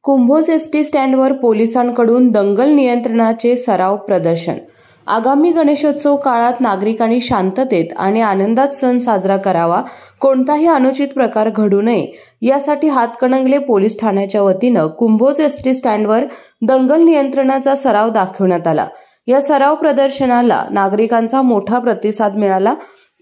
Kumbhoj ST स्टँडवर पोलिसांकडून दंगल नियंत्रणाचे सराव प्रदर्शन। आगामी गणेशोत्सव काळात नागरिकांनी शांततेत आणि आनंदात सण साजरा करावा, कोणताही अनुचित प्रकार घडू नये यासाठी हातकणंगले पोलीस ठाण्याच्या वतीनं कुंभोज एसटी स्टँडवर दंगल नियंत्रणाचा सराव दाखवण्यात आला। या सराव प्रदर्शनाला नागरिकांचा मोठा प्रतिसाद मिळाला।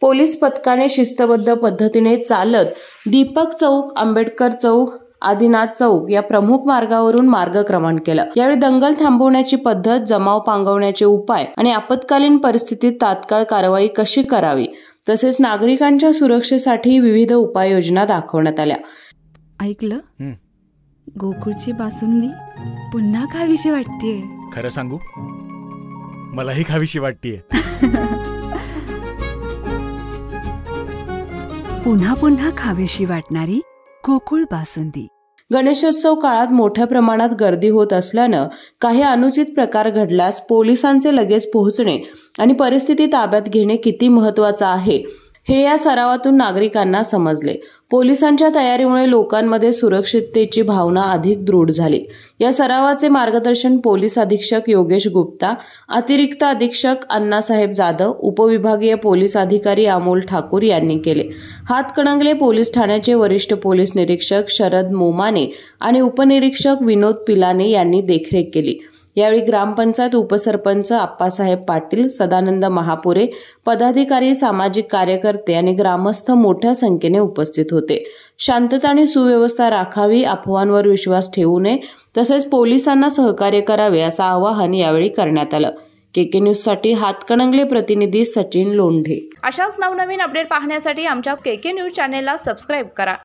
पोलीस पथकाने शिस्तबद्ध पद्धतीने चालत दीपक चौक, आंबेडकर चौक, आदिनाथ चौक या प्रमुख मार्गावरून मार्गक्रमण केलं। यावेळी दंगल थांबवण्याची पद्धत, जमाव पांगवण्याचे उपाय आणि आपत्कालीन परिस्थितीत तात्काळ कारवाई कशी करावी तसेच नागरिकांच्या सुरक्षेसाठी विविध उपाययोजना दाखवण्यात आल्या। ऐकलं? गोकुळची बासुंदी पुन्हा खावीशी वाटतेय। खरं सांगू, मलाही खावीशी वाटतेय। पुन्हा पुन्हा खावीशी वाटणारी गोकुळ बासुंदी। गणेशोत्सव काळात मोठ्या प्रमाणात गर्दी होत असल्यानं काही अनुचित प्रकार घडल्यास पोलिसांचे लगेच पोहोचणे आणि परिस्थिती ताब्यात घेणे किती महत्त्वाचं आहे हे या सरावातून नागरिकांना समजले। पोलिसांच्या तयारीमुळे लोकांमध्ये सुरक्षिततेची भावना अधिक दृढ झाली। या सरावाचे मार्गदर्शन पोलीस अधीक्षक योगेश गुप्ता, अतिरिक्त अधीक्षक अण्णासाहेब जाधव, उपविभागीय पोलीस अधिकारी अमोल ठाकूर यांनी केले। हातकणंगले पोलीस ठाण्याचे वरिष्ठ पोलीस निरीक्षक शरद मोमाने आणि उपनिरीक्षक विनोद पिलाने यांनी देखरेख केली। यावेळी ग्रामपंचायत उपसरपंच आप्पासाहेब पाटील, सदानंद महापुरे, पदाधिकारी, सामाजिक कार्यकर्ते आणि ग्रामस्थ मोठ्या संख्येने उपस्थित होते। शांतता आणि सुव्यवस्था राखावी, अफवांवर विश्वास ठेवू नये तसेच पोलिसांना सहकार्य करावे असं आवाहन यावेळी करण्यात आलं। केके न्यूज साठी हातकणंगले प्रतिनिधी सचिन लोंढे। अशाच नवनवीन अपडेट पाहण्यासाठी आमच्या केके न्यूज चॅनेलला सबस्क्राइब करा।